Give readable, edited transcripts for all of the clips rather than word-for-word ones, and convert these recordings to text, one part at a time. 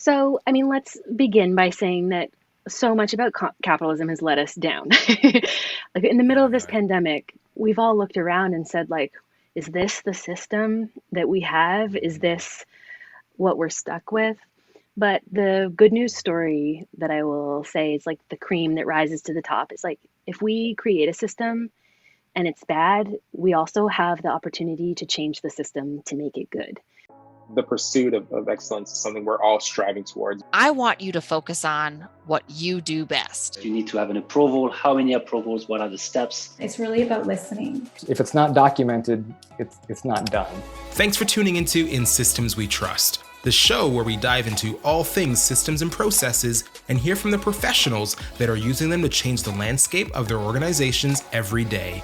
So, I mean, let's begin by saying that so much about capitalism has let us down. Like in the middle of this Right. pandemic, we've all looked around and said, like, is this the system that we have? Is this what we're stuck with? But the good news story that I will say is like the cream that rises to the top. It's like if we create a system and it's bad, we also have the opportunity to change the system to make it good. The pursuit of excellence is something we're all striving towards. I want you to focus on what you do best. You need to have an approval. How many approvals? What are the steps? It's really about listening. If it's not documented, it's not done. Thanks for tuning into In Systems We Trust, the show where we dive into all things systems and processes and hear from the professionals that are using them to change the landscape of their organizations every day.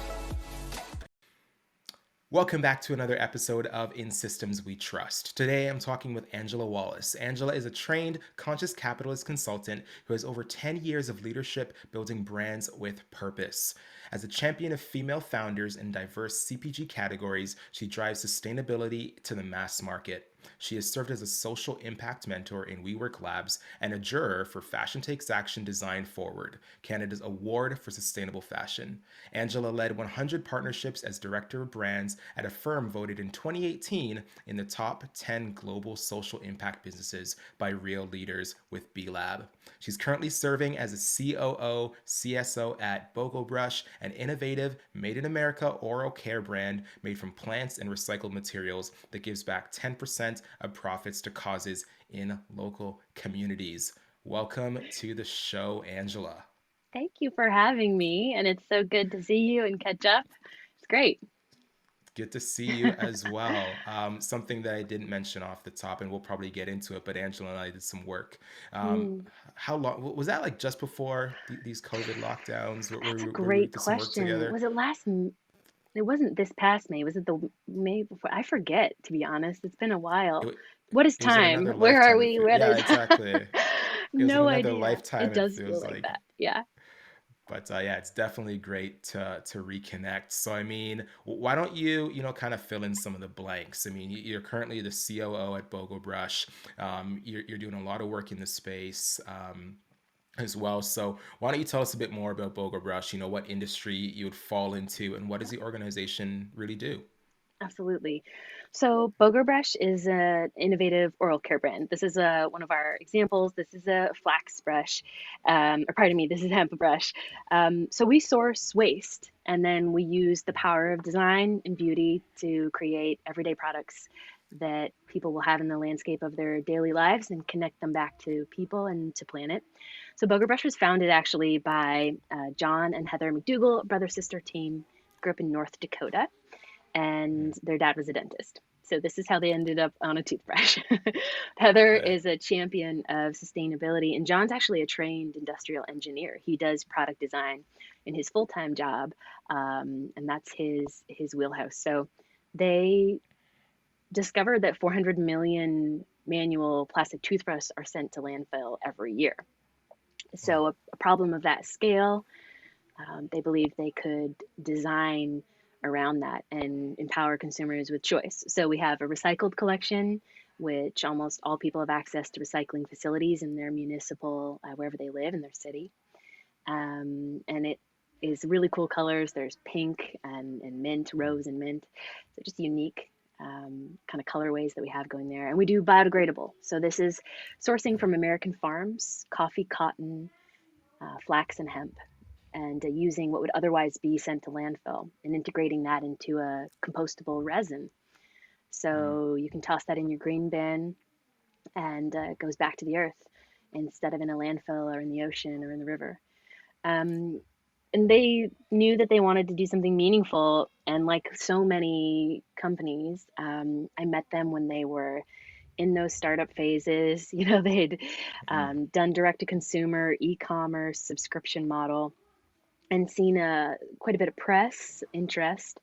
Welcome back to another episode of In Systems We Trust. Today I'm talking with Angela Wallace. Angela is a trained conscious capitalist consultant who has over 10 years of leadership building brands with purpose. As a champion of female founders in diverse CPG categories, she drives sustainability to the mass market. She has served as a social impact mentor in WeWork Labs and a juror for Fashion Takes Action Design Forward, Canada's award for sustainable fashion. Angela led 100 partnerships as director of brands at a firm voted in 2018 in the top 10 global social impact businesses by Real Leaders with B Lab. She's currently serving as a COO, CSO at Bogobrush, an innovative, made in America oral care brand made from plants and recycled materials that gives back 10% of profits to causes in local communities. Welcome to the show, Angela. Thank you for having me, and it's so good to see you and catch up. It's great. Good to see you as well. Something that I didn't mention off the top, and we'll probably get into it, but Angela and I did some work. Um, Mm, how long was that? Like just before these COVID lockdowns, that's a where we great did some work question. together? Was it it wasn't this past May. Was it the May before? I forget, to be honest. It's been a It, while. wa- What is it was in time? another Where are lifetime. we? Where Yeah, is exactly. It was in no another idea. lifetime. It It does feel feels like like. that. Yeah. But yeah, it's definitely great to reconnect. So I mean, why don't you kind of fill in some of the blanks? I mean, you're currently the COO at Bogobrush. You're doing a lot of work in the space. As well. So why don't you tell us a bit more about Bogobrush, what industry you would fall into and what does the organization really do? Absolutely. So Bogobrush is an innovative oral care brand. This is one of our examples. This is a flax brush, or pardon me, this is hemp brush. So we source waste and then we use the power of design and beauty to create everyday products that people will have in the landscape of their daily lives and connect them back to people and to planet. So Bogobrush was founded actually by John and Heather McDougall, brother sister team, grew up in North Dakota and their dad was a dentist. So this is how they ended up on a toothbrush. Heather Right. is a champion of sustainability, and John's actually a trained industrial engineer. He does product design in his full-time job, and that's his wheelhouse. So they discovered that 400 million manual plastic toothbrushes are sent to landfill every year. Wow. So a problem of that scale, they believe they could design around that and empower consumers with choice. So we have a recycled collection, which almost all people have access to recycling facilities in their municipal, wherever they live in their city. And it is really cool colors. There's pink and mint, rose and mint. So just unique kind of colorways that we have going there. And we do biodegradable. So this is sourcing from American farms, coffee, cotton, flax, and hemp and using what would otherwise be sent to landfill and integrating that into a compostable resin. Mm. So you can toss that in your green bin and it goes back to the earth instead of in a landfill or in the ocean or in the river. Um, and they knew that they wanted to do something meaningful. And like so many companies, I met them when they were in those startup phases. They'd Mm. done direct to consumer, e commerce, subscription model and seen quite a bit of press interest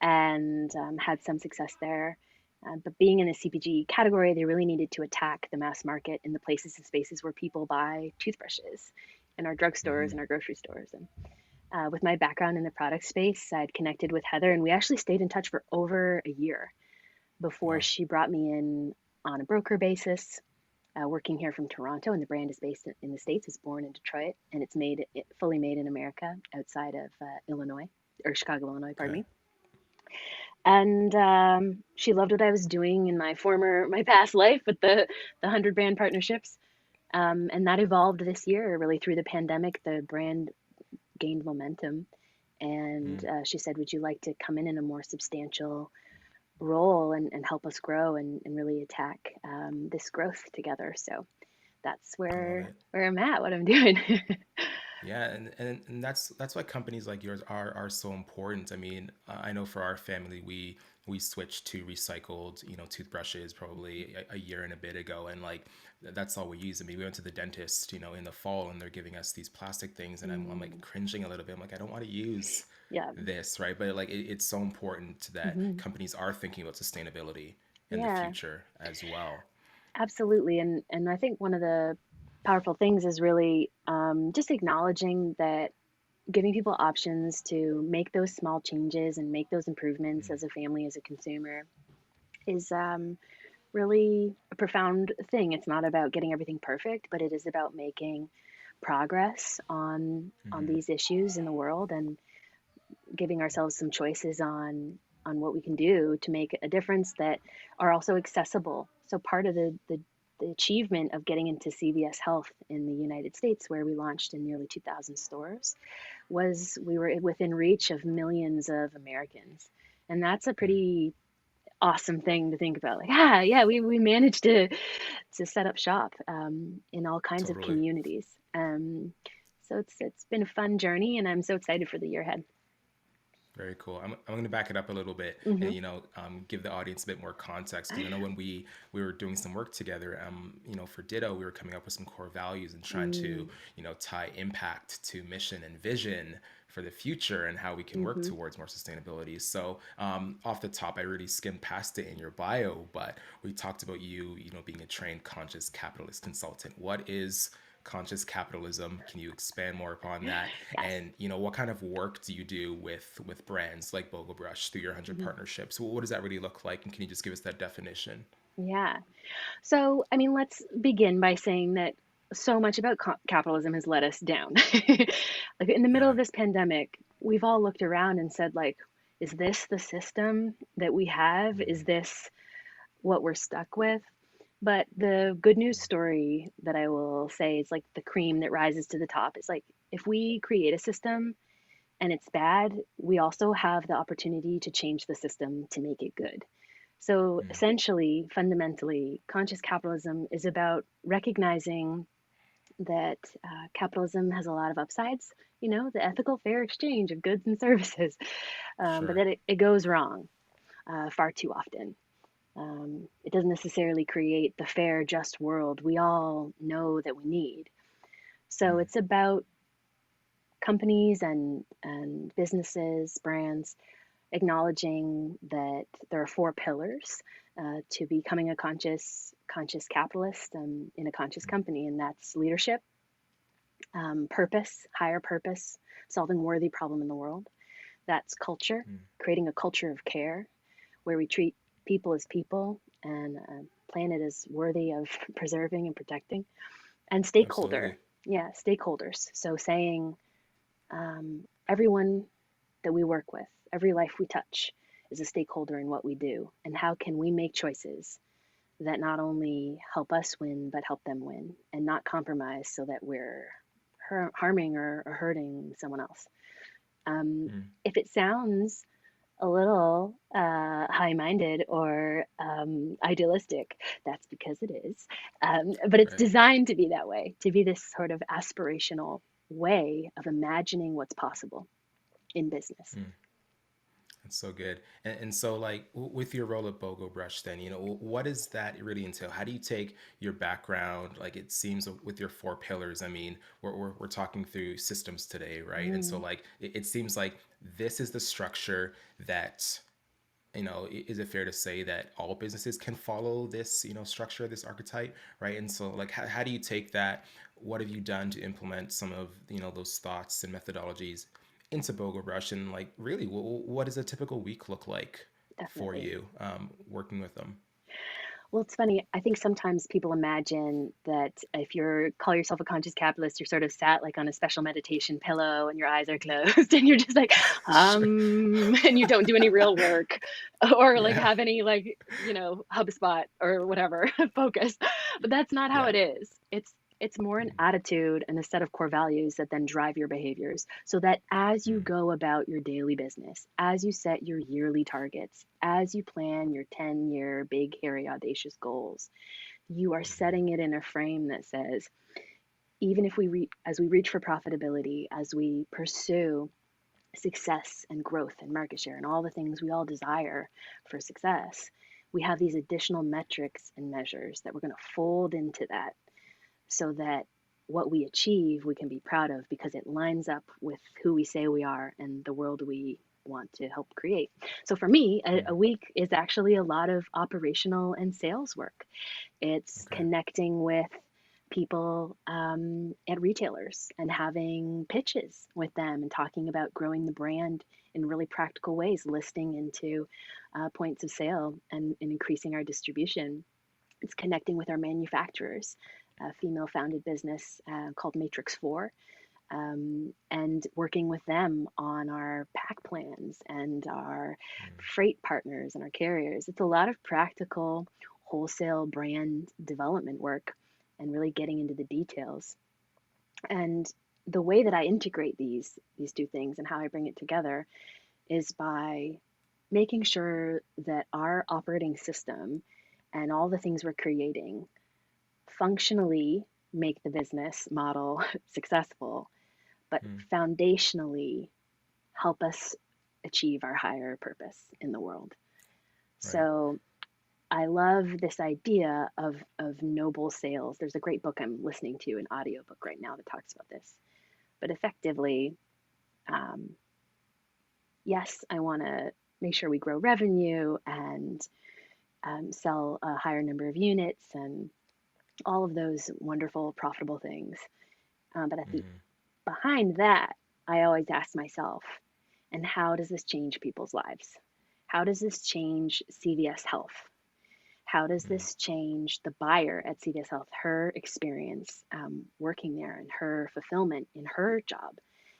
and had some success there. But being in the CPG category, they really needed to attack the mass market in the places and spaces where people buy toothbrushes in our drugstores Mm-hmm. and our grocery stores. And with my background in the product space, I'd connected with Heather, and we actually stayed in touch for over a year before Wow. she brought me in on a broker basis working here from Toronto, and the brand is based in the States. It's born in Detroit, and it's fully made in America outside of Illinois, or Chicago, Illinois, pardon Okay. me. And she loved what I was doing in my past life with the 100 brand partnerships. And that evolved this year, really through the pandemic. The brand gained momentum. And she said, would you like to come in a more substantial role and help us grow and really attack this growth together? So that's I love where it. I'm at, what I'm doing. Yeah, and that's why companies like yours are so important. I mean, I know for our family, we switched to recycled, toothbrushes probably a year and a bit ago, and like that's all we use. I mean, we went to the dentist, in the fall, and they're giving us these plastic things, and I'm like cringing a little bit. I'm like, I don't want to use Yeah. this, right? But like, it's so important that Hmm. companies are thinking about sustainability in the Yeah, future as well. absolutely. And I think one of the powerful things is really just acknowledging that giving people options to make those small changes and make those improvements as a family, as a consumer, is really a profound thing. It's not about getting everything perfect, but it is about making progress on Hmm. these issues in the world and giving ourselves some choices on what we can do to make a difference that are also accessible. So part of the achievement of getting into CVS Health in the United States, where we launched in nearly 2,000 stores, was we were within reach of millions of Americans. And that's a pretty awesome thing to think about. Like, yeah, we managed to set up shop in all kinds of Totally. communities. So it's been a fun journey, and I'm so excited for the year ahead. Very cool. I'm going to back it up a little bit Hmm. and give the audience a bit more context, because I know when we were doing some work together, for Ditto, we were coming up with some core values and trying to Mm. tie impact to mission and vision for the future and how we can work Hmm. towards more sustainability. So off the top, I really skimmed past it in your bio, but we talked about you being a trained conscious capitalist consultant. What is conscious capitalism? Can you expand more upon that? Yes. And what kind of work do you do with brands like Bogobrush through your 100 Hmm. partnerships? What does that really look like? And can you just give us that definition? Yeah. So, I mean, let's begin by saying that so much about capitalism has let us down. Like in the middle Yeah. of this pandemic, we've all looked around and said, like, is this the system that we have? Is this what we're stuck with? But the good news story that I will say is like the cream that rises to the top. It's like if we create a system and it's bad, we also have the opportunity to change the system to make it good. So Mm. essentially, fundamentally, conscious capitalism is about recognizing that capitalism has a lot of upsides, the ethical, fair exchange of goods and services, but Sure. that it goes wrong far too often. It doesn't necessarily create the fair, just world we all know that we need. So Mm. it's about companies and businesses, brands acknowledging that there are four pillars to becoming a conscious capitalist in a conscious company, and that's leadership, purpose, higher purpose, solving worthy problem in the world. That's culture, Mm. creating a culture of care where we treat people as people and planet is worthy of preserving and protecting. And stakeholder, Absolutely. yeah, stakeholders. So saying everyone that we work with, every life we touch, is a stakeholder in what we do. And how can we make choices that not only help us win, but help them win and not compromise so that we're harming or hurting someone else? Mm. If it sounds a little high minded or idealistic, that's because it is. But it's Right. designed to be that way, to be this sort of aspirational way of imagining what's possible in business. Mm. That's so good. And so, like, with your role at Bogo Brush, then, what does that really entail? How do you take your background? Like, it seems with your four pillars, I mean, we're talking through systems today, right? And so, Mm. like, it seems like this is the structure that, is it fair to say that all businesses can follow this, structure, this archetype, right? And so, like, how do you take that? What have you done to implement some of, those thoughts and methodologies into Bogo Brush? And like, really, what does a typical week look like for Definitely. you working with them? Well, it's funny. I think sometimes people imagine that if you're call yourself a conscious capitalist, you're sort of sat like on a special meditation pillow and your eyes are closed and you're just like, Sure. and you don't do any real work or like Yeah. have any like, HubSpot or whatever focus. But that's not how Yeah. it is. It's more an Mm, attitude and a set of core values that then drive your behaviors so that as you mm, go about your daily business, as you set your yearly targets, as you plan your 10-year big, hairy, audacious goals, you are mhm, setting it in a frame that says, even if as we reach for profitability, as we pursue success and growth and market share and all the things we all desire for success, we have these additional metrics and measures that we're going to fold into that so that what we achieve we can be proud of because it lines up with who we say we are and the world we want to help create. So for me, a mm. week is actually a lot of operational and sales work. It's Okay. connecting with people at retailers and having pitches with them and talking about growing the brand in really practical ways, listing into points of sale and increasing our distribution. It's connecting with our manufacturers, a female founded business called Matrix 4, and working with them on our pack plans and our Mm, freight partners and our carriers. It's a lot of practical wholesale brand development work and really getting into the details. And the way that I integrate these two things and how I bring it together is by making sure that our operating system and all the things we're creating functionally make the business model successful, but mm. foundationally help us achieve our higher purpose in the world. Right. So I love this idea of noble sales. There's a great book I'm listening to, an audiobook right now that talks about this. But effectively, um, yes, I want to make sure we grow revenue and sell a higher number of units and all of those wonderful, profitable things. But at the Hmm. behind that, I always ask myself, and how does this change people's lives? How does this change CVS Health? How does Mm, this change the buyer at CVS Health, her experience working there and her fulfillment in her job?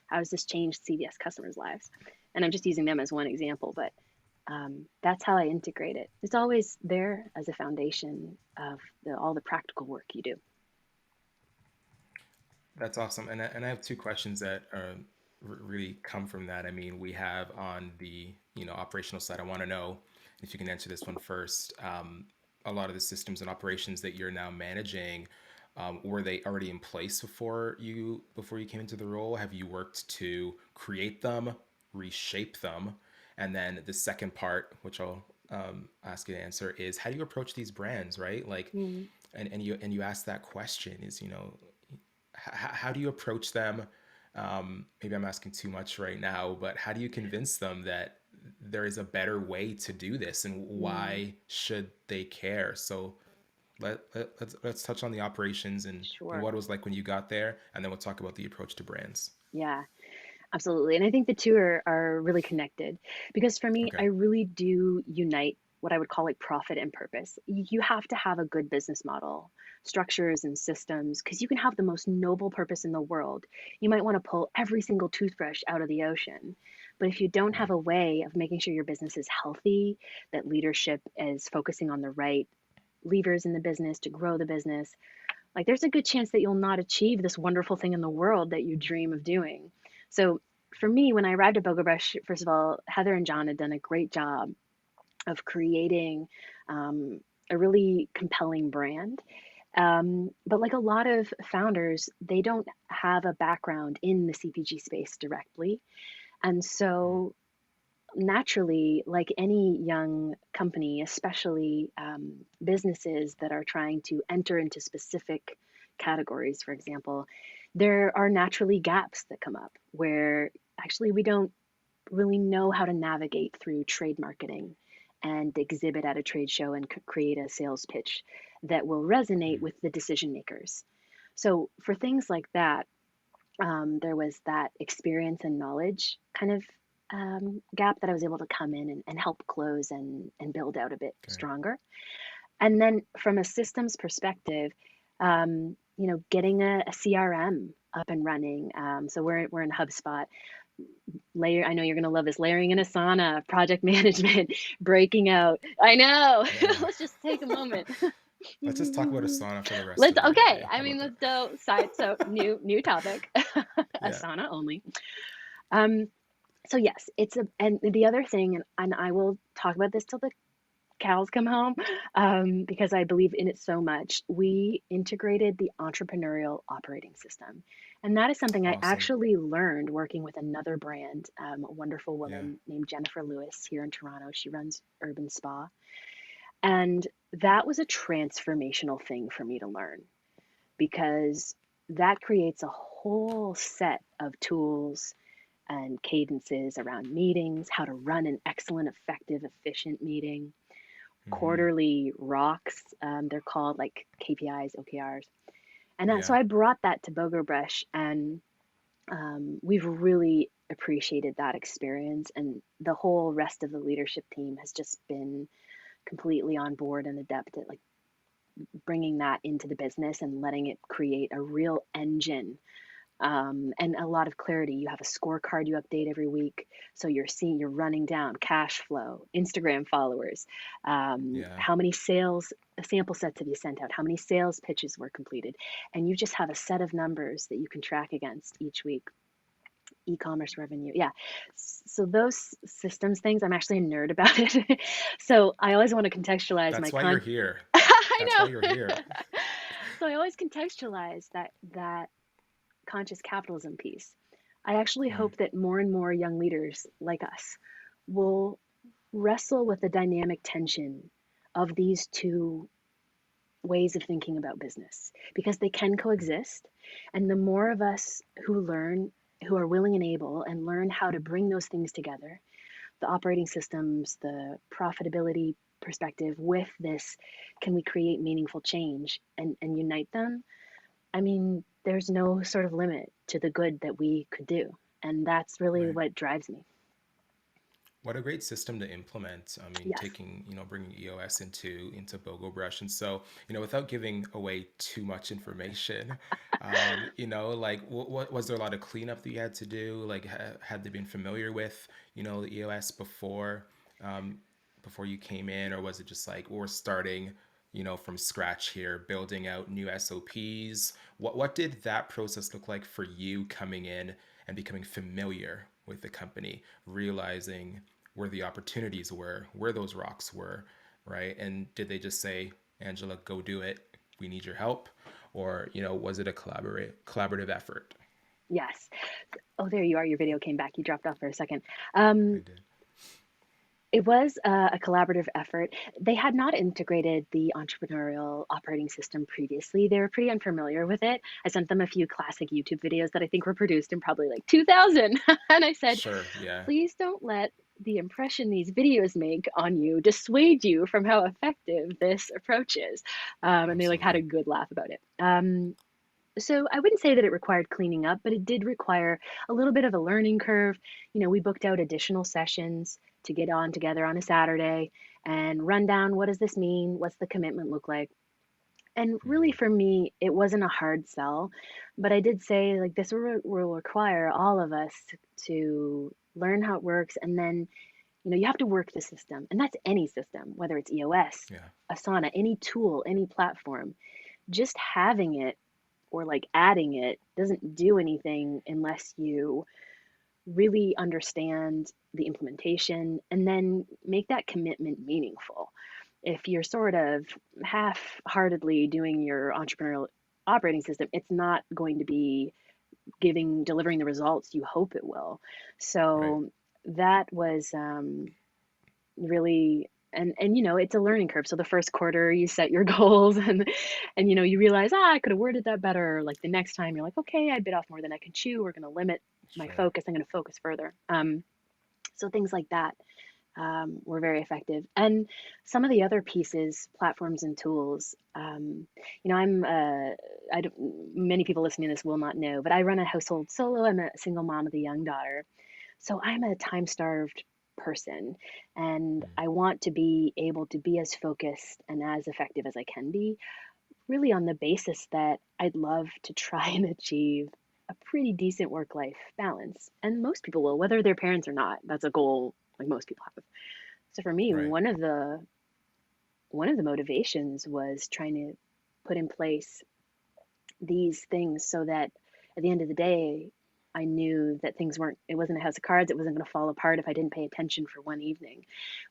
How does this change CVS customers' lives? And I'm just using them as one example, but that's how I integrate it. It's always there as a foundation of all the practical work you do. that's awesome. And I have two questions that really come from that. I mean, we have on the operational side. I want to know if you can answer this one first. A lot of the systems and operations that you're now managing, were they already in place before you came into the role? Have you worked to create them, reshape them? And then the second part, which I'll ask you to answer, is how do you approach these brands, right? Like, Mm, and you ask that question is, how do you approach them? Maybe I'm asking too much right now, but how do you convince them that there is a better way to do this and mm, why should they care? So let's touch on the operations and sure. what it was like when you got there, and then we'll talk about the approach to brands. Yeah. Absolutely. And I think the two are really connected because for me, I Okay. really do unite what I would call like profit and purpose. You have to have a good business model, structures and systems, because you can have the most noble purpose in the world. You might want to pull every single toothbrush out of the ocean. But if you don't have Mm, a way of making sure your business is healthy, that leadership is focusing on the right levers in the business to grow the business, like there's a good chance that you'll not achieve this wonderful thing in the world that you dream of doing. So for me, when I arrived at Bogobrush, first of all, Heather and John had done a great job of creating um, a really compelling brand. But like a lot of founders, they don't have a background in the CPG space directly. And mm, so naturally, like any young company, especially businesses that are trying to enter into specific categories, for example, there are naturally gaps that come up where actually we don't really know how to navigate through trade marketing and exhibit at a trade show and create a sales pitch that will resonate mm, with the decision makers. So, for things like that, there was that experience and knowledge kind of gap that I was able to come in and help close and build out a bit okay. stronger. And then from a systems perspective, getting a CRM up and running. So we're in HubSpot. I know you're going to love this. Layering in Asana, project management, breaking out. I know. Yeah. Let's just take a moment. Let's just talk about Asana for the rest Let's of the okay. day. I How mean, about let's that? do side. So new topic. Yeah. Asana only. Um, so yes, and the other thing, and I will talk about this till the cows come home, because I believe in it so much. We integrated the entrepreneurial operating system. And that is something I Awesome. actually learned working with another brand, a wonderful Yeah. woman named Jennifer Lewis here in Toronto. She runs Urban Spa. And that was a transformational thing for me to learn because that creates a whole set of tools and cadences around meetings, how to run an excellent, effective, efficient meeting, Hmm. quarterly rocks. They're called like KPIs, OKRs. And so Yeah. I brought that to Bogobrush, and we've really appreciated that experience. And the whole rest of the leadership team has just been completely on board and adept at like bringing that into the business and letting it create a real engine, and a lot of clarity. You have a scorecard you update every week, so you're running down cash flow, Instagram followers, Yeah. how many sales sample sets have you sent out, how many sales pitches were completed, and you just have a set of numbers that you can track against each week. E-commerce revenue, yeah. So those systems things, I'm actually a nerd about it. So I always want to contextualize my That's why you're con. here. I That's why know. you're here. So I always contextualize that conscious capitalism piece. I actually Mm. hope that more and more young leaders like us will wrestle with the dynamic tension of these two ways of thinking about business because they can coexist. And the more of us who are willing and able, and learn how to bring those things together, the operating systems, the profitability perspective with this, can we create meaningful change and unite them? I mean, there's no sort of limit to the good that we could do. And that's really Right. what drives me. What a great system to implement. I mean, Yes. taking, bringing EOS into BogoBrush. And so, without giving away too much information, like what was there a lot of cleanup that you had to do? Like, had they been familiar with, the EOS um, before you came in, or was it just like we're starting, from scratch here, building out new SOPs? What did that process look like for you coming in and becoming familiar with the company, realizing where the opportunities were, where those rocks were, right? And did they just say, Angela, go do it. We need your help. Or, was it a collaborative effort? Yes. Oh, there you are. Your video came back. You dropped off for a second. I Um, did. it was a collaborative effort. They had not integrated the entrepreneurial operating system previously. They were pretty unfamiliar with it. I sent them a few classic YouTube videos that I think were produced in probably like 2000. And I said, Sure. Yeah. please don't let the impression these videos make on you dissuade you from how effective this approach is. And they like had a Absolutely. good laugh about it. So I wouldn't say that it required cleaning up, but it did require a little bit of a learning curve. We booked out additional sessions to get on together on a Saturday and run down, what does this mean? What's the commitment look like? And really, Hmm. for me, it wasn't a hard sell, but I did say, like, this will require all of us to learn how it works. And then, you have to work the system. And that's any system, whether it's EOS, Yeah. Asana, any tool, any platform. Just having it or like adding it doesn't do anything unless you really understand the implementation and then make that commitment meaningful. If you're sort of half-heartedly doing your entrepreneurial operating system, it's not going to be delivering the results you hope it will. Right. So that was really, and it's a learning curve. So the first quarter you set your goals, and you realize, I could have worded that better. Like the next time you're like, okay, I bit off more than I can chew. We're going to limit my Sure. focus. I'm going to focus further. So things like that were very effective. And some of the other pieces, platforms and tools, I don't, many people listening to this will not know, but I run a household solo. I'm a single mom with a young daughter. So I'm a time-starved person. And I want to be able to be as focused and as effective as I can be, really on the basis that I'd love to try and achieve a pretty decent work-life balance. And most people will, whether they're parents or not. That's a goal like most people have. So for me, Right. one of the motivations was trying to put in place these things so that at the end of the day, I knew that it wasn't a house of cards. It wasn't going to fall apart if I didn't pay attention for one evening.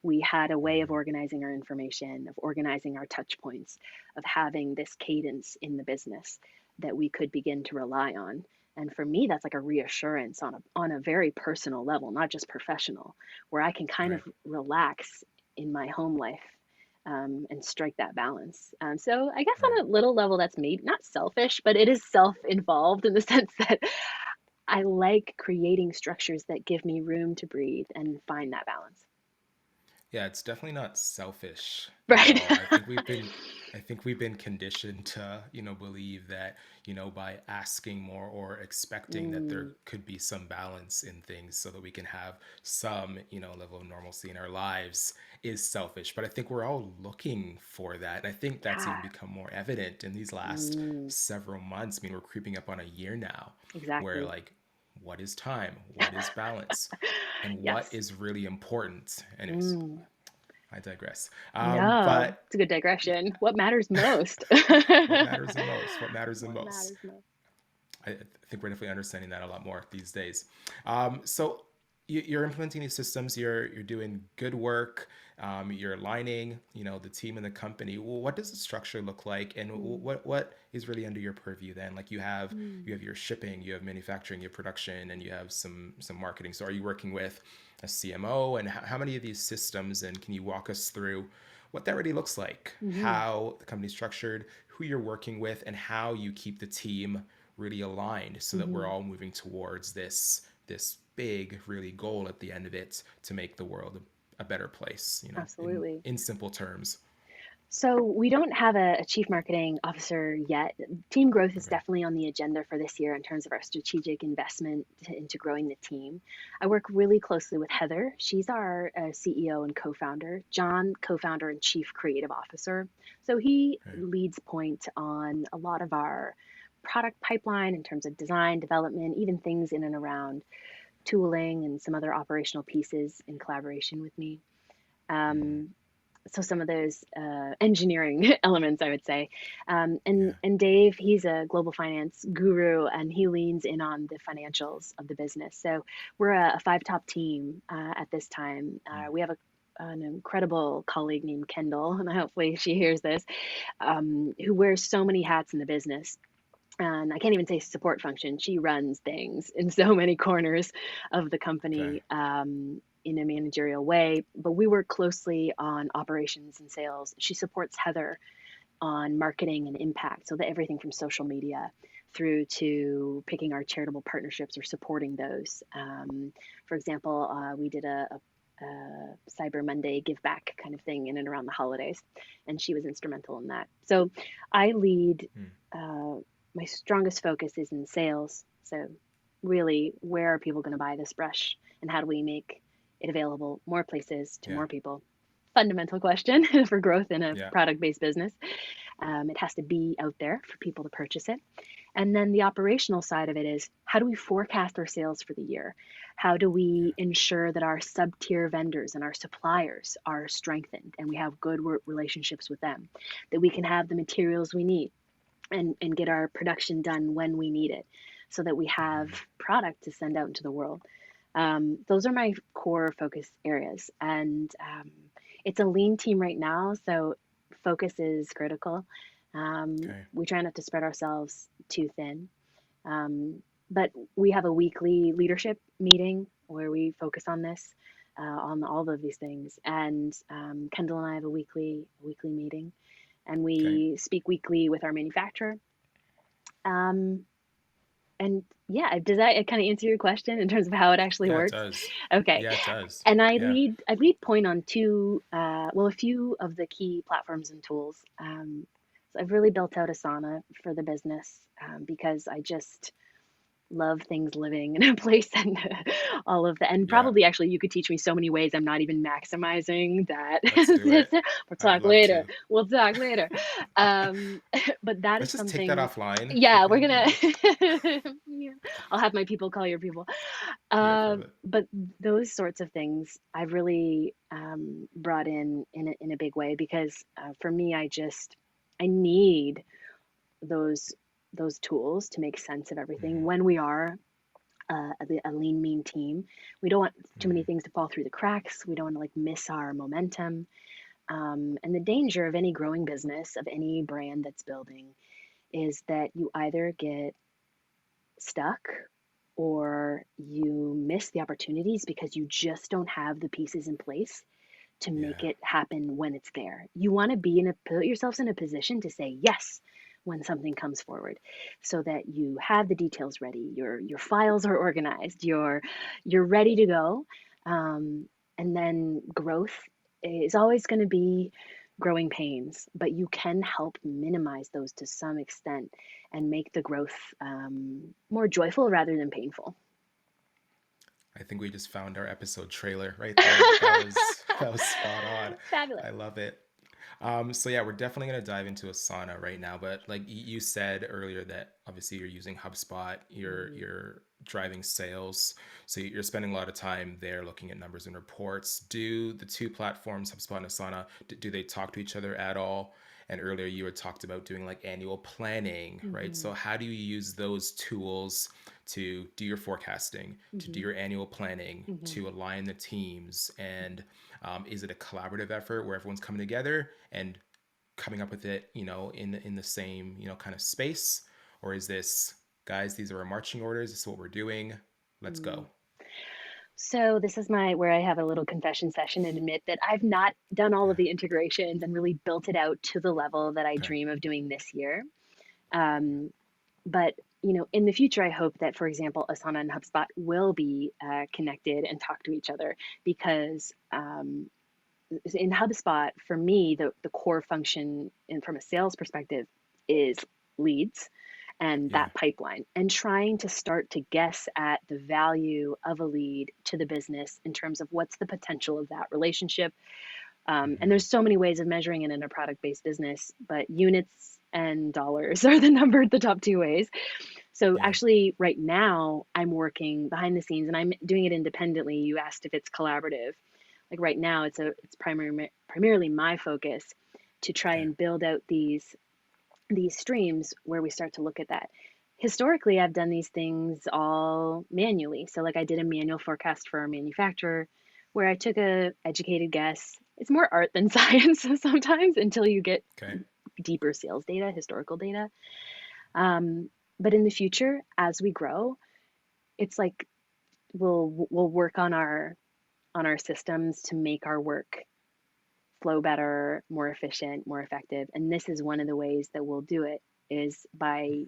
We had a way of organizing our information, of organizing our touch points, of having this cadence in the business that we could begin to rely on. And for me, that's like a reassurance on a very personal level, not just professional, where I can kind Right. of relax in my home life, and strike that balance. So I guess Right. on a little level, that's maybe not selfish, but it is self-involved in the sense that I like creating structures that give me room to breathe and find that balance. Yeah, it's definitely not selfish at Right. all. I think we've been conditioned to, believe that, by asking more or expecting that there Mm, could be some balance in things so that we can have some, level of normalcy in our lives is selfish. But I think we're all looking for that. And I think that's even yeah. become more evident in these last Mm, several months. I mean, we're creeping up on a year now where exactly. like, what is time? What is balance? And what Yes. is really important? Anyways, Mm, I digress. no, But it's a good digression. What matters most? what matters the most? What matters the What most? matters most? I think we're definitely understanding that a lot more these days. So you're implementing these systems. You're doing good work. You're aligning, the team and the company. Well, what does the structure look like, and Mm, what is really under your purview then? Like mm, you have your shipping, you have manufacturing, you have production, and you have some marketing. So are you working with a CMO, and how many of these systems? And can you walk us through what that really looks like, mhm. how the company's structured, who you're working with, and how you keep the team really aligned so that we're Mhm. all moving towards this big really goal at the end of it to make the world a better place, Absolutely. in simple terms. So we don't have a chief marketing officer yet. Team growth is Okay. definitely on the agenda for this year in terms of our strategic investment into growing the team. I work really closely with Heather. She's our CEO and co-founder. John, co-founder and chief creative officer. So he Right. leads point on a lot of our product pipeline in terms of design, development, even things in and around tooling and some other operational pieces in collaboration with me. Mm-hmm. Um, so some of those engineering elements, I would say. Yeah. And Dave, he's a global finance guru, and he leans in on the financials of the business. So we're a five top team at this time. We have an incredible colleague named Kendall, and hopefully she hears this, who wears so many hats in the business. And I can't even say support function. She runs things in so many corners of the Okay. company, in a managerial way. But we work closely on operations and sales. She supports Heather on marketing and impact. So that everything from social media through to picking our charitable partnerships or supporting those. For example, we did a Cyber Monday give back kind of thing in and around the holidays, and she was instrumental in that. So I lead. Mm. Uh, my strongest focus is in sales. So really, where are people going to buy this brush, and how do we make it available more places to Yeah. more people? Fundamental question for growth in a Yeah. product-based business. It has to be out there for people to purchase it. And then the operational side of it is, how do we forecast our sales for the year? How do we ensure that our sub-tier vendors and our suppliers are strengthened and we have good relationships with them, that we can have the materials we need and get our production done when we need it so that we have Mm-hmm. product to send out into the world. Those are my core focus areas. And it's a lean team right now, so focus is critical. Okay. We try not to spread ourselves too thin. But we have a weekly leadership meeting where we focus on this, on all of these things. And Kendall and I have a weekly meeting, and Okay. we speak weekly with our manufacturer. Um, and yeah, does that kind of answer your question in terms of how it actually Yeah, it works? does. Okay. Yeah, it does. And Yeah. I lead point on a few of the key platforms and tools. So I've really built out Asana for the business, because love things living in a place and all of that. And Yeah, probably actually you could teach me so many ways I'm not even maximizing that. let's do it. We'll I'd talk love later. to. We'll talk later. Um, but that is Let's just take that something, offline if we yeah, we're can, gonna, yeah, I'll have my people call your people. Yeah, perfect. But those sorts of things I've really brought in a big way because for me, I need those those tools to make sense of everything Hmm. when we are a lean mean team. We don't want too many Hmm. things to fall through the cracks. We don't want to like miss our momentum. And the danger of any growing business, of any brand that's building, is that you either get stuck or you miss the opportunities because you just don't have the pieces in place to make Yeah. it happen when it's there. You want to be put yourselves in a position to say yes when something comes forward, so that you have the details ready, your files are organized, you're ready to go. And then growth is always going to be growing pains, but you can help minimize those to some extent and make the growth more joyful rather than painful. I think we just found our episode trailer right there. That was spot on. Fabulous. I love it. So yeah, we're definitely gonna dive into Asana right now. But like you said earlier, that obviously you're using HubSpot, Mhm. you're driving sales, so you're spending a lot of time there looking at numbers and reports. Do the two platforms, HubSpot and Asana, do they talk to each other at all? And earlier you had talked about doing like annual planning, right? So Mhm. how do you use those tools to do your forecasting, to do Mhm. your annual planning, Mhm. to align the teams? And is it a collaborative effort where everyone's coming together and coming up with it, in the same, kind of space? Or is this, guys, these are our marching orders, this is what we're doing, let's Mm. go? So this is my where I have a little confession session and admit that I've not done all of Yeah. the integrations and really built it out to the level that I Okay. dream of doing this year. Um, but in the future, I hope that, for example, Asana and HubSpot will be connected and talk to each other because in HubSpot, for me, the core function and from a sales perspective is leads and Yeah. that pipeline, and trying to start to guess at the value of a lead to the business in terms of what's the potential of that relationship. And Hmm. there's so many ways of measuring it in a product-based business, but units and dollars are the top two ways. So Yeah. actually, right now, I'm working behind the scenes and I'm doing it independently. You asked if it's collaborative. Like right now, it's primarily my focus to try Okay. and build out these streams where we start to look at that. Historically, I've done these things all manually. So like I did a manual forecast for a manufacturer where I took a educated guess. It's more art than science sometimes until you get Okay. deeper sales data, historical data. Um, but in the future, as we grow, it's like we'll work on our systems to make our work flow better, more efficient, more effective. And this is one of the ways that we'll do it is by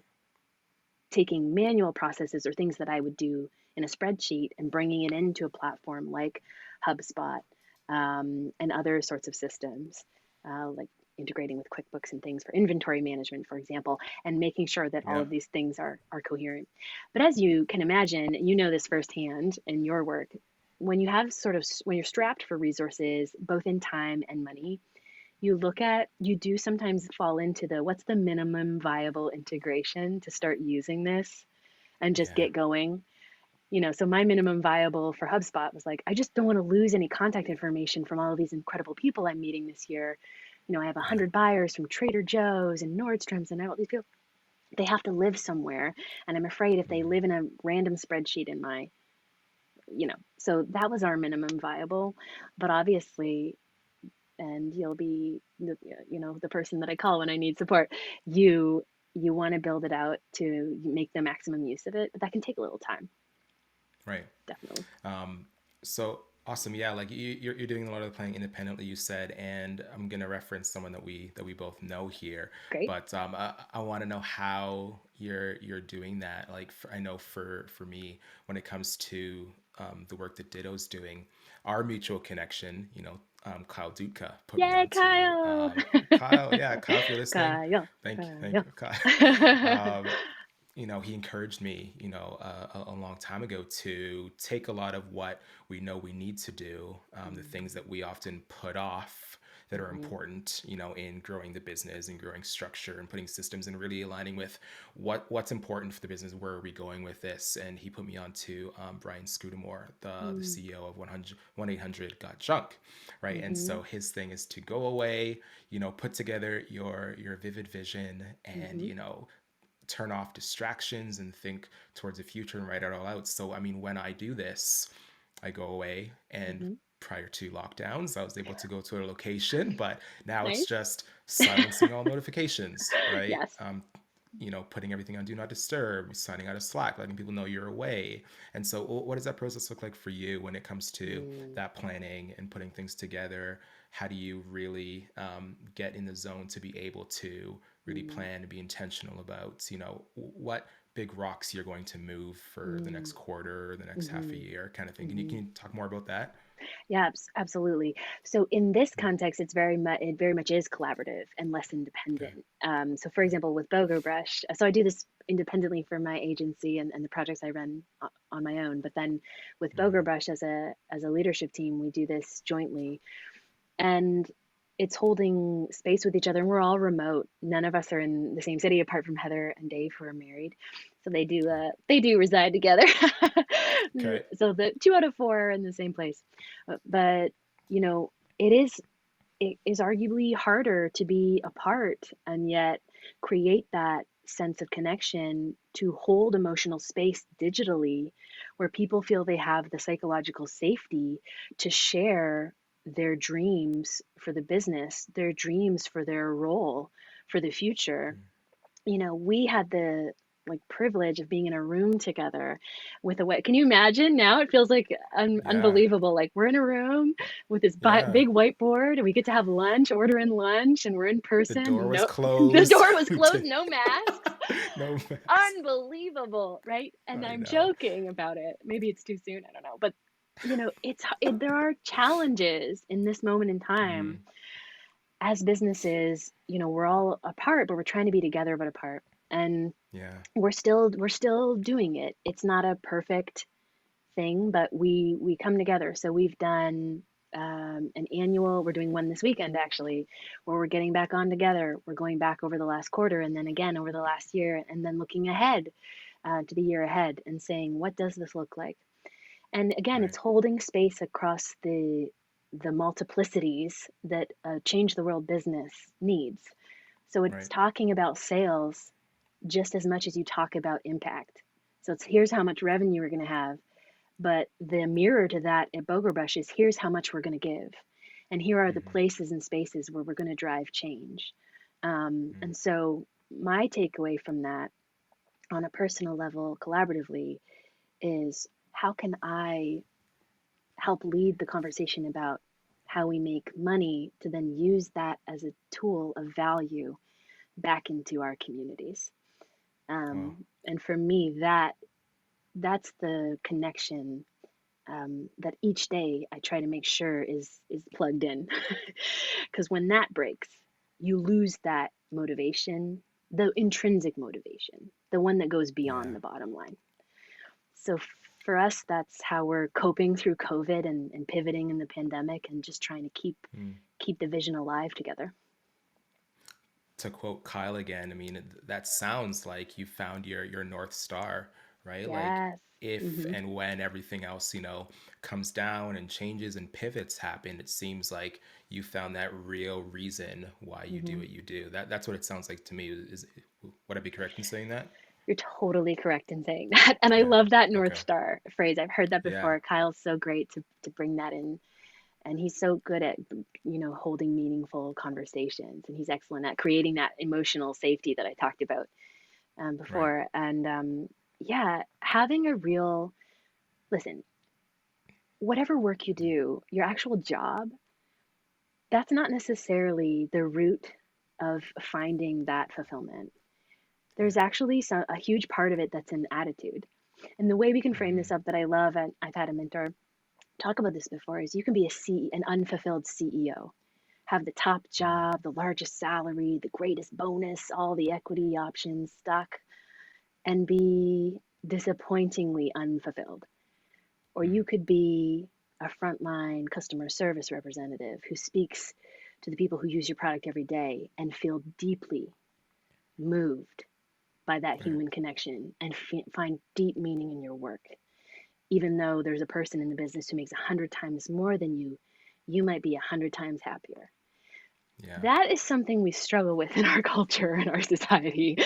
taking manual processes or things that I would do in a spreadsheet and bringing it into a platform like HubSpot and other sorts of systems, like integrating with QuickBooks and things for inventory management, for example, and making sure that all Yeah. of these things are coherent. But as you can imagine, you know this firsthand in your work, when you have when you're strapped for resources, both in time and money, you do sometimes fall into what's the minimum viable integration to start using this and just Yeah. get going. So my minimum viable for HubSpot was like, I just don't want to lose any contact information from all of these incredible people I'm meeting this year. I have Yeah. 100 buyers from Trader Joe's and Nordstrom's and all these people. They have to live somewhere. And I'm afraid if they Mhm. live in a random spreadsheet so that was our minimum viable. But obviously, and you'll be the person that I call when I need support. You want to build it out to make the maximum use of it, but that can take a little time, Right. definitely. Um, so awesome. Yeah, like you're doing a lot of the planning independently, you said, and I'm gonna reference someone that we both know here. Great. But I want to know how you're doing that. Like I know for me, when it comes to the work that Ditto's doing, our mutual connection, Kyle Dutka put me Yay, onto. Kyle. Kyle, yeah, Kyle, if you're listening, Kyle. thank you, Kyle. Kyle. he encouraged me, a long time ago to take a lot of what we know we need to do, the things that we often put off that are Mhm. important, in growing the business and growing structure and putting systems and really aligning with what's important for the business. Where are we going with this? And he put me on to Brian Scudamore, the Mm. CEO of 1-800 Got Junk, right? And Mhm. so his thing is to go away, put together your vivid vision and, Mhm. turn off distractions and think towards the future and write it all out. So, I mean, when I do this, I go away, and Mhm. prior to lockdowns, I was able to go to a location, but now it's Nice. just silencing all notifications, right? Yes. Putting everything on do not disturb, signing out of Slack, letting people know you're away. And so, what does that process look like for you when it comes to Mm. that planning and putting things together? How do you really get in the zone to be able to really Mm. plan and be intentional about, what big rocks you're going to move for the next Mm. quarter or the next half a Mhm. year kind of thing? Can Mhm. you talk more about that? Yeah, absolutely. So in this Mm, context, it very much is collaborative and less okay. independent. So for Right. example, with Bogobrush, so I do this independently for my agency and the projects I run on my own. But then with Mm, Bogobrush as a leadership team, we do this jointly, and it's holding space with each other. And we're all remote. None of us are in the same city, apart from Heather and Dave, who are married. So they do reside together. okay. So the 2 out of 4 are in the same place. But you know, it is arguably harder to be apart and yet create that sense of connection, to hold emotional space digitally where people feel they have the psychological safety to share their dreams for the business, their dreams for their role for the future. Mm, We had the like privilege of being in a room together with a way. Can you imagine now? It feels like yeah. unbelievable. Like we're in a room with this Yeah. big whiteboard, and we get to have lunch, order in lunch, and we're in The person. door was No, the closed. door was We closed, did. no masks. No mask. Unbelievable, right? And I I'm know. joking about it. Maybe it's too soon. I don't know, but there are challenges in this moment in time Hmm. as businesses. We're all apart, but we're trying to be together but apart. And Yeah. we're still doing it. It's not a perfect thing, but we come together. So we've done an annual. We're doing one this weekend actually, where we're getting back on together. We're going back over the last quarter, and then again over the last year, and then looking ahead to the year ahead and saying, what does this look like? And again, Right. it's holding space across the multiplicities that change the world business needs. So it's Right. talking about sales just as much as you talk about impact. So it's here's how much revenue we're going to have, but the mirror to that at Bogobrush is here's how much we're going to give, and here are the Hmm. places and spaces where we're going to drive change. Hmm. And so my takeaway from that, on a personal level, collaboratively, is how can I help lead the conversation about how we make money to then use that as a tool of value back into our communities. Wow. And for me, that's the connection that each day I try to make sure is plugged in. Because when that breaks, you lose that motivation, the intrinsic motivation, the one that goes beyond Yeah. the bottom line. So for us, that's how we're coping through COVID and pivoting in the pandemic and just trying to Hmm. keep the vision alive together. To quote Kyle again, I mean, that sounds like you found your North Star, right? Like, Yes. if Hmm. and when everything else, comes down and changes and pivots happen, it seems like you found that real reason why you do Hmm. what you do. That's what it sounds like to me. Would I be correct in saying that? You're totally correct in saying that. And I Yeah. love that North Okay. Star phrase. I've heard that Yeah. before. Kyle's so great to bring that in. And he's so good at, holding meaningful conversations. And he's excellent at creating that emotional safety that I talked about Right. before. And yeah, having a real, listen, whatever work you do, your actual job, that's not necessarily the root of finding that fulfillment. There's Yeah. actually a huge part of it that's an attitude. And the way we can frame this Hmm. up that I love, and I've had a mentor talk about this before, is you can be an unfulfilled CEO, have the top Hmm. job, the largest salary, the greatest bonus, all the equity options, stock, and be disappointingly unfulfilled. Or you could be a frontline customer service representative who speaks to the people who use your product every day and feel deeply moved by that Right. human connection and find deep meaning in your work. Even though there's a person in the business who makes 100 times more than you might be 100 times happier. Yeah. That is something we struggle with in our culture and our society,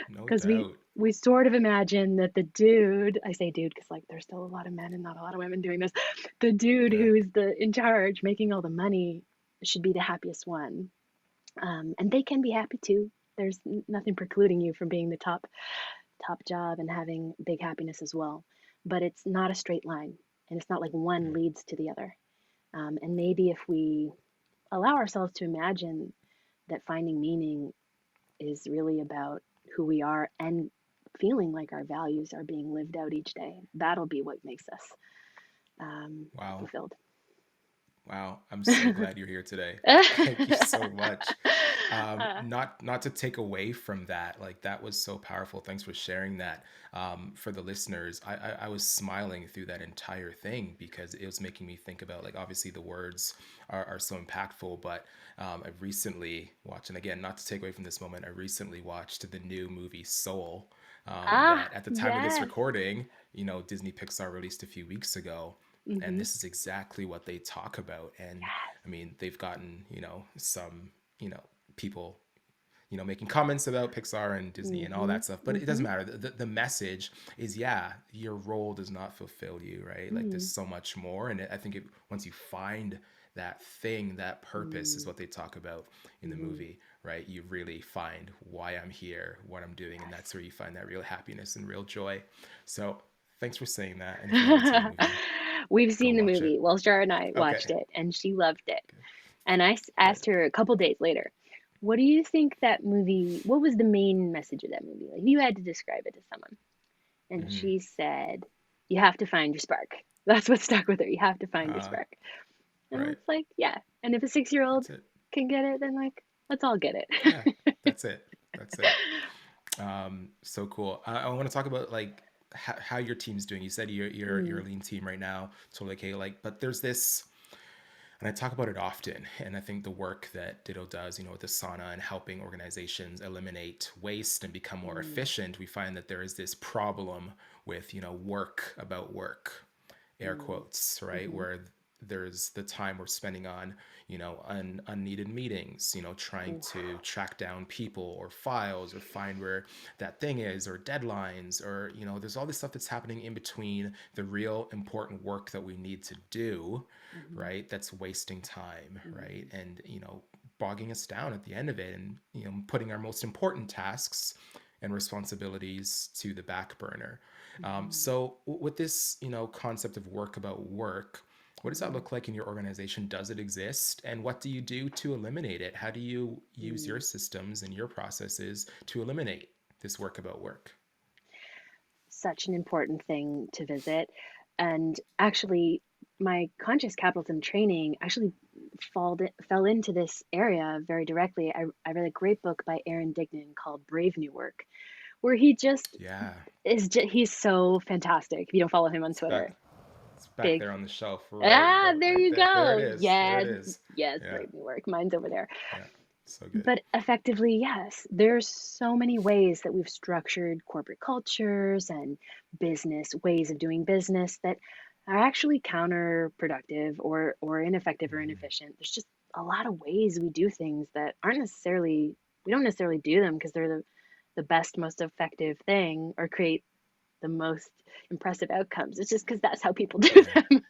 No because we doubt. we sort of imagine that the dude, I say dude because like there's still a lot of men and not a lot of women doing this, the dude Yeah. who's in charge making all the money should be the happiest one. And they can be happy too. There's nothing precluding you from being the top job and having big happiness as well. But it's not a straight line, and it's not like one Mm. leads to the other. And maybe if we allow ourselves to imagine that finding meaning is really about who we are and feeling like our values are being lived out each day, that'll be what makes us Wow. fulfilled. Wow. I'm so glad you're here today. Thank you so much. Not to take away from that, like that was so powerful. Thanks for sharing that. For the listeners, I was smiling through that entire thing because it was making me think about, like, obviously the words are so impactful, but I recently watched, and again, not to take away from this moment, I recently watched the new movie Soul, Ah, that at the time of this yes. recording, Disney Pixar released a few weeks ago. And Mm-hmm. this is exactly what they talk about. And I mean, they've gotten, some, people, making comments about Pixar and Disney and all Mm-hmm. that stuff, but it Mm-hmm. doesn't matter. The message is, yeah, your role does not fulfill you, right? Like there's so much more. And I think once you find that thing, that purpose is what they talk about in the Mm-hmm. movie, right? You really find why I'm here, what I'm doing. And that's where you find that real happiness and real joy. So thanks for saying that. And if you haven't seen the movie, We've go seen the watch it. movie. Well, Shar and I Okay. watched it, and she loved it. Good. And I Good. asked her a couple days later, what do you think that movie, what was the main message of that movie? Like, you had to describe it to someone. And Mm-hmm. she said, you have to find your spark. That's what stuck with her. You have to find your Uh, spark. And I right. was like, yeah. And if a 6-year-old That's it. can get it, then like, let's all get Yeah. it. That's it. That's it. So cool. I want to talk about like how your team's doing. You said you're a Mm, lean team right now. Totally okay. Like, but there's this, and I talk about it often. And I think the work that Ditto does, with Asana and helping organizations eliminate waste and become more mm, efficient, we find that there is this problem with, work about work, air mm, quotes, right? mm-hmm. Where there's the time we're spending on, unneeded meetings, trying Ooh, to track down people or files or find where that thing is, or deadlines, or, there's all this stuff that's happening in between the real important work that we need to do, mm-hmm, right? That's wasting time, mm-hmm, right? And, bogging us down at the end of it, and, putting our most important tasks and responsibilities to the back burner. mm-hmm, So with this, concept of work about work, what does that mm-hmm, look like in your organization? Does it exist? And what do you do to eliminate it? How do you use mm. your systems and your processes to eliminate this work about work? Such an important thing to visit. And actually, my conscious capitalism training actually fell into this area very directly. I read a great book by Aaron Dignan called Brave New Work, where he just Yeah, he's so fantastic. If you don't follow him on it's back. Twitter, It's back big. there on the shelf, Ah, there right you there. There it go. is. There it Yes, is. yes, Yeah, Brave New Work. Mine's over there. yeah. So good. But effectively, yes, there's so many ways that we've structured corporate cultures and business ways of doing business that are actually counterproductive or ineffective or Mhm. inefficient. There's just a lot of ways we do things that aren't necessarily, we don't necessarily do them because they're the best, most effective thing or create the most impressive outcomes. It's just because that's how people do Yeah, them.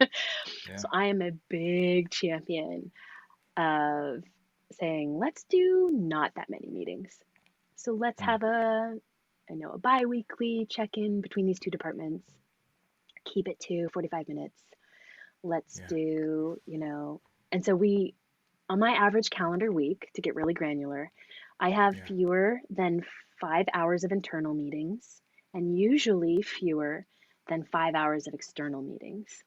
yeah. So I am a big champion of saying, let's do not that many meetings. So let's Mm, have a bi-weekly check-in between these two departments. Keep it to 45 minutes. Let's yeah, do, and so on my average calendar week, to get really granular, I have yeah. fewer than 5 hours of internal meetings and usually fewer than 5 hours of external meetings.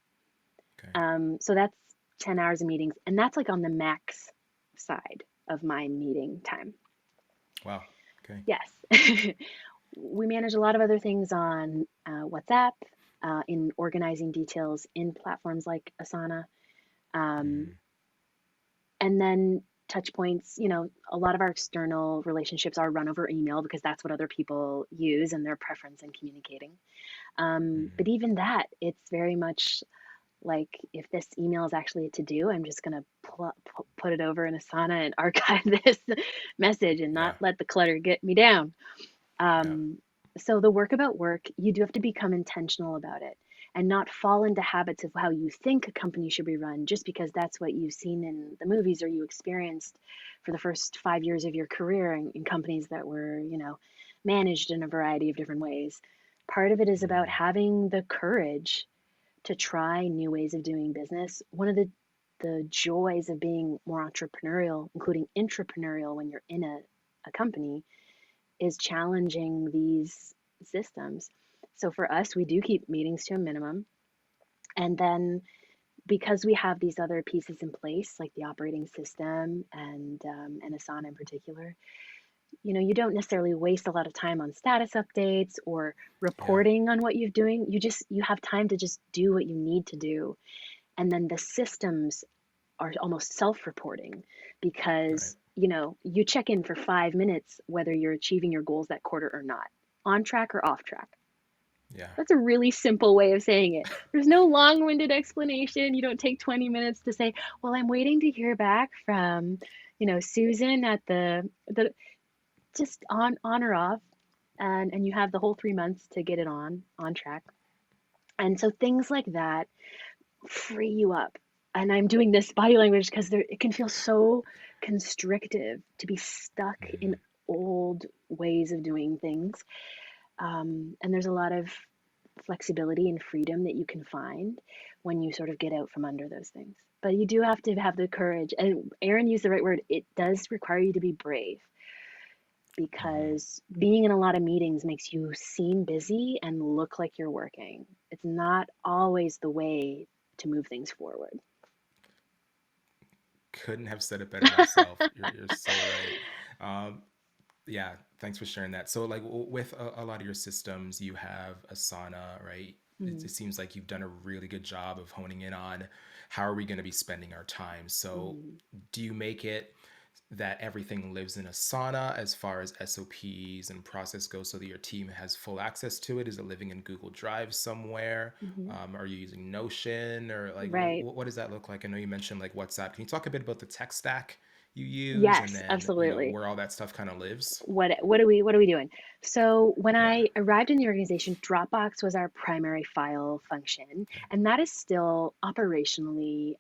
Okay. So that's 10 hours of meetings, and that's like on the max side of my meeting time. Wow. Okay. Yes. we manage a lot of other things on WhatsApp, in organizing details in platforms like Asana. Um, Mm, and then touch points, a lot of our external relationships are run over email because that's what other people use and their preference in communicating. But mhm. even that, it's very much like if this email is actually a to do, I'm just going to put it over in Asana and archive this message and not Yeah, let the clutter get me down. yeah, Um, so the work about work, you do have to become intentional about it and not fall into habits of how you think a company should be run just because that's what you've seen in the movies or you experienced for the first 5 years of your career in companies that were, managed in a variety of different ways. Part of it is about mm, having the courage to try new ways of doing business. One of the joys of being more entrepreneurial, including intrapreneurial when you're in a company, is challenging these systems. So for us, we do keep meetings to a minimum. And then because we have these other pieces in place, like the operating system and Asana in particular, you don't necessarily waste a lot of time on status updates or yeah, reporting on what you're doing. You have time to just do what you need to do. And then the systems are almost self-reporting right. because you check in for 5 minutes whether you're achieving your goals that quarter or not, on track or off track. Yeah, That's a really simple way of saying it. There's no long-winded explanation. You don't take 20 minutes to say, well, I'm waiting to hear back from Susan at the just on or off, and you have the whole 3 months to get it on track. And so things like that free you up. And I'm doing this body language because it can feel so constrictive to be stuck in mhm. old ways of doing things. And there's a lot of flexibility and freedom that you can find when you sort of get out from under those things. But you do have to have the courage. And Aaron used the right word. It does require you to be brave Mhm. because being in a lot of meetings makes you seem busy and look like you're working. It's not always the way to move things forward. Couldn't have said it better myself. You're so right. Um, yeah, thanks for sharing that. So, like with a lot of your systems, you have Asana, right? It Mm, seems like you've done a really good job of honing in on how are we going to be spending our time. So, mm. do you make it that everything lives in Asana as far as SOPs and process goes so that your team has full access to it? Is it living in Google Drive somewhere? Mhm. Are you using Notion or like Right. what does that look like? I know you mentioned like WhatsApp. Can you talk a bit about the tech stack you use and Yes, then, absolutely. where all that stuff kind of lives? What are we doing? So when Yeah. I arrived in the organization, Dropbox was our primary file function, Okay. and that is still operationally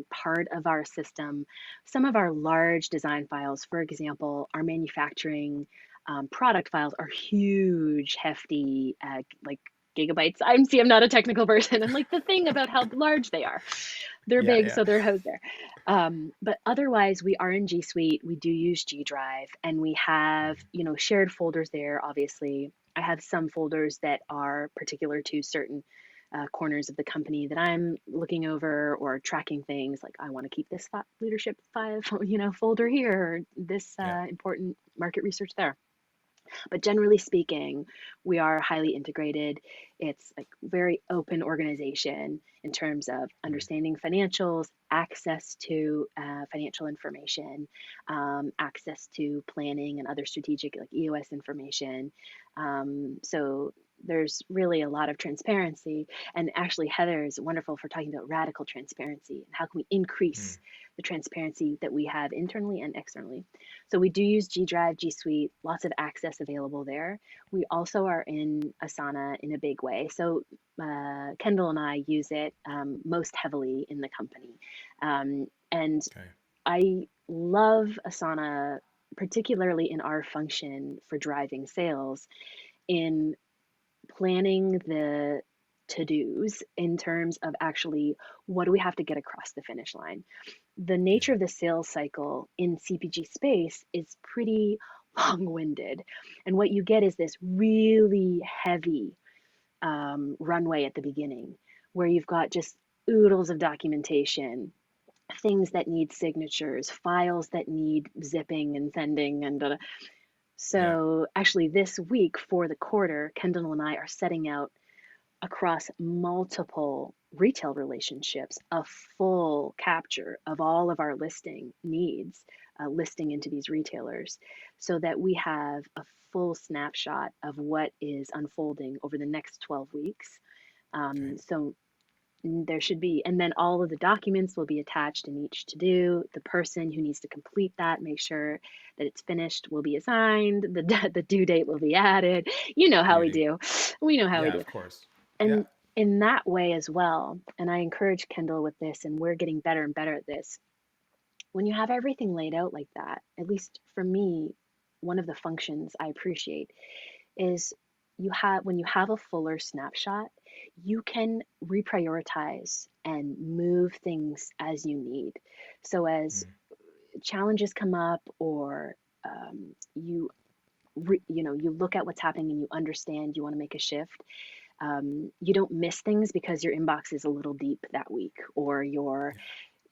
part of our system. Some of our large design files, for example, our manufacturing product files are huge, hefty, like gigabytes. I'm not a technical person. I'm like the thing about how large they are. They're Yeah, big, yeah. so they're housed there. But otherwise, we are in G Suite. We do use G Drive, and we have, Mm, shared folders there. Obviously, I have some folders that are particular to certain corners of the company that I'm looking over or tracking things. Like I want to keep this thought leadership five, folder here, or this yeah. important market research there. But generally speaking, we are highly integrated. It's like very open organization in terms of Mm, understanding financials, access to financial information, access to planning and other strategic like EOS information. So there's really a lot of transparency. And actually, Heather is wonderful for talking about radical transparency and how can we mm, increase the transparency that we have internally and externally. So we do use G Drive, G Suite, lots of access available there. We also are in Asana in a big way. So Kendall and I use it most heavily in the company. And okay. I love Asana, particularly in our function for driving sales, in planning the to-dos in terms of actually what do we have to get across the finish line. The Yeah. nature of the sales cycle in CPG space is pretty long-winded. And what you get is this really heavy runway at the beginning where you've got just oodles of documentation, things that need signatures, files that need zipping and sending, and Yeah. So actually this week for the quarter, Kendall and I are setting out across multiple retail relationships a full capture of all of our listing needs, listing into these retailers, so that we have a full snapshot of what is unfolding over the next 12 weeks. Okay. So there should be, and then all of the documents will be attached in each to do. The person who needs to complete that, make sure that it's finished, will be assigned. The due date will be added. You know how we Beauty. do. We know how we Yeah, do. of course. Yeah. And in that way as well, and I encourage Kendall with this, and we're getting better and better at this. When you have everything laid out like that, at least for me, one of the functions I appreciate is when you have a fuller snapshot, you can reprioritize and move things as you need. So as Mm. challenges come up, or you you look at what's happening and you understand you want to make a shift, you don't miss things because your inbox is a little deep that week, or Yeah.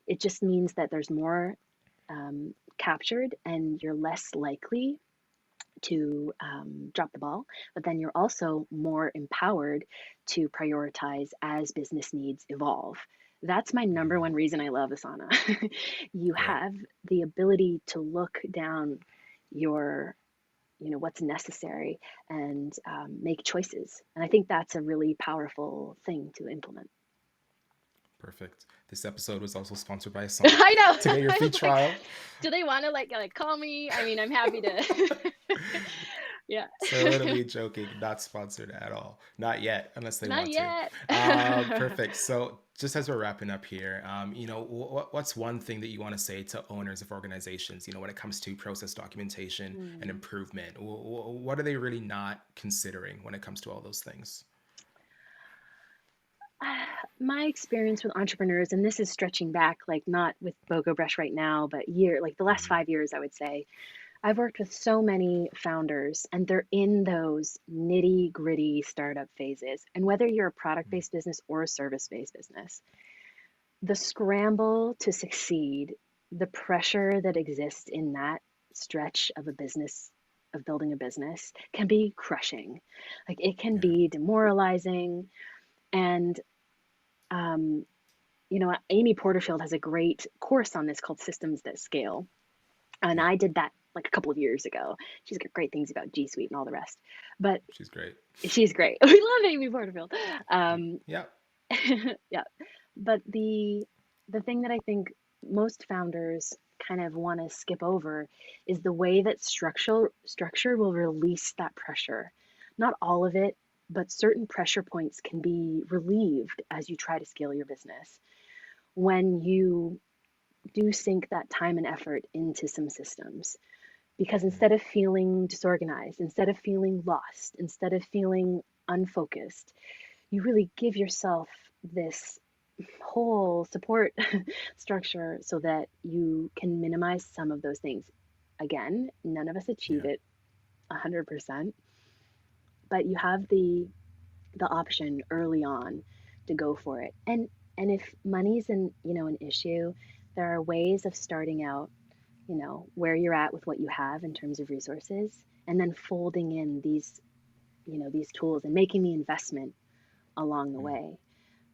it just means that there's more captured and you're less likely to drop the ball, but then you're also more empowered to prioritize as business needs evolve. That's my number one reason I love Asana. You Yeah. have the ability to look down your, what's necessary, and make choices. And I think that's a really powerful thing to implement. Perfect. This episode was also sponsored by Asana. I know. To get your I free was like, trial. do they want to like call me? I mean, I'm happy to. Yeah. Totally joking. Not sponsored at all. Not yet, unless they Not want to. yet. Perfect. So, just as we're wrapping up here, what's one thing that you want to say to owners of organizations? When it comes to process documentation and Hmm. improvement, what are they really not considering when it comes to all those things? My experience with entrepreneurs, and this is stretching back, like not with Bogobrush right now, but like the last Mhm. 5 years, I would say, I've worked with so many founders, and they're in those nitty gritty startup phases. And whether you're a product based business or a service based business, the scramble to succeed, the pressure that exists in that stretch of a business, of building a business, can be crushing. Like it can Yeah. be demoralizing. And, um, Amy Porterfield has a great course on this called Systems That Scale. And Yeah. I did that like a couple of years ago. She's got great things about G Suite and all the rest. But She's great. she's great. We love Amy Porterfield. Um, Yeah. yeah. But the thing that I think most founders kind of want to skip over is the way that structure will release that pressure. Not all of it, but certain pressure points can be relieved as you try to scale your business. When you do sink that time and effort into some systems, because instead of feeling disorganized, instead of feeling lost, instead of feeling unfocused, you really give yourself this whole support structure so that you can minimize some of those things. Again, none of us achieve Yeah. it 100%, but you have the option early on to go for it. And if money's an issue, there are ways of starting out, where you're at with what you have in terms of resources, and then folding in these tools and making the investment along the Mm. way.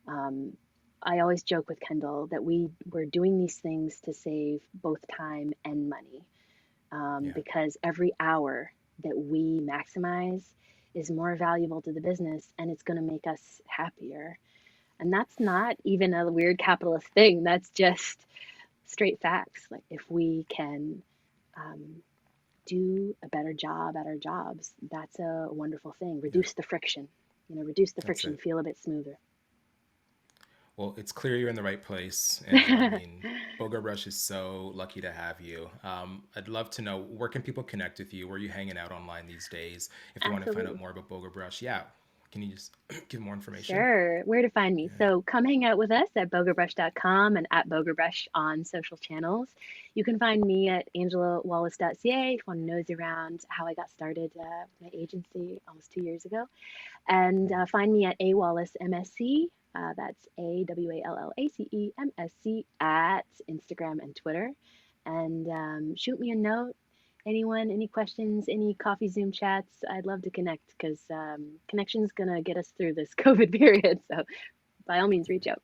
Um, I always joke with Kendall that we were doing these things to save both time and money, Yeah. because every hour that we maximize is more valuable to the business, and it's going to make us happier. And that's not even a weird capitalist thing. That's just straight facts. Like if we can um, do a better job at our jobs, that's a wonderful thing. Yeah. Reduce the friction, reduce the That's friction, it. feel a bit smoother. Well, it's clear you're in the right place, Angela. I mean, Bogobrush is so lucky to have you. I'd love to know, where can people connect with you? Where are you hanging out online these days? If they want to find out Absolutely. more about Bogobrush, yeah. Can you just give more information? Sure. Where to find me? Yeah. So come hang out with us at bogobrush.com and at bogobrush on social channels. You can find me at angelawallace.ca if you want to nosy around how I got started my agency almost 2 years ago. And find me at awallace.msc. That's AWALLACEMSC at Instagram and Twitter. And shoot me a note. anyone, any questions, any coffee Zoom chats, I'd love to connect because connection's going to get us through this COVID period. So by all means, reach out.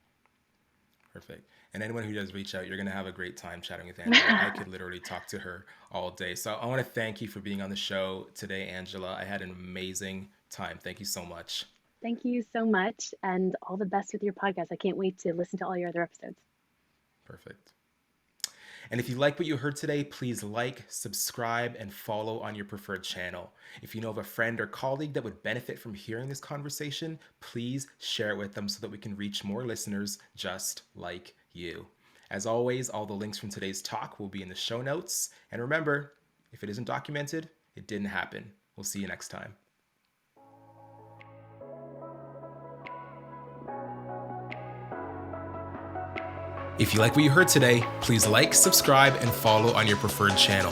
Perfect. And anyone who does reach out, you're going to have a great time chatting with Angela. I could literally talk to her all day. So I want to thank you for being on the show today, Angela. I had an amazing time. Thank you so much. Thank you so much, and all the best with your podcast. I can't wait to listen to all your other episodes. Perfect. And if you like what you heard today, please like, subscribe, and follow on your preferred channel. If you know of a friend or colleague that would benefit from hearing this conversation, please share it with them so that we can reach more listeners just like you. As always, all the links from today's talk will be in the show notes. And remember, if it isn't documented, it didn't happen. We'll see you next time. If you like what you heard today, please like, subscribe, and follow on your preferred channel.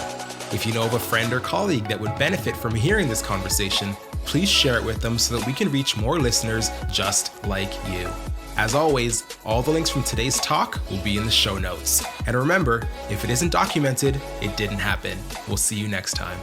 If you know of a friend or colleague that would benefit from hearing this conversation, please share it with them so that we can reach more listeners just like you. As always, all the links from today's talk will be in the show notes. And remember, if it isn't documented, it didn't happen. We'll see you next time.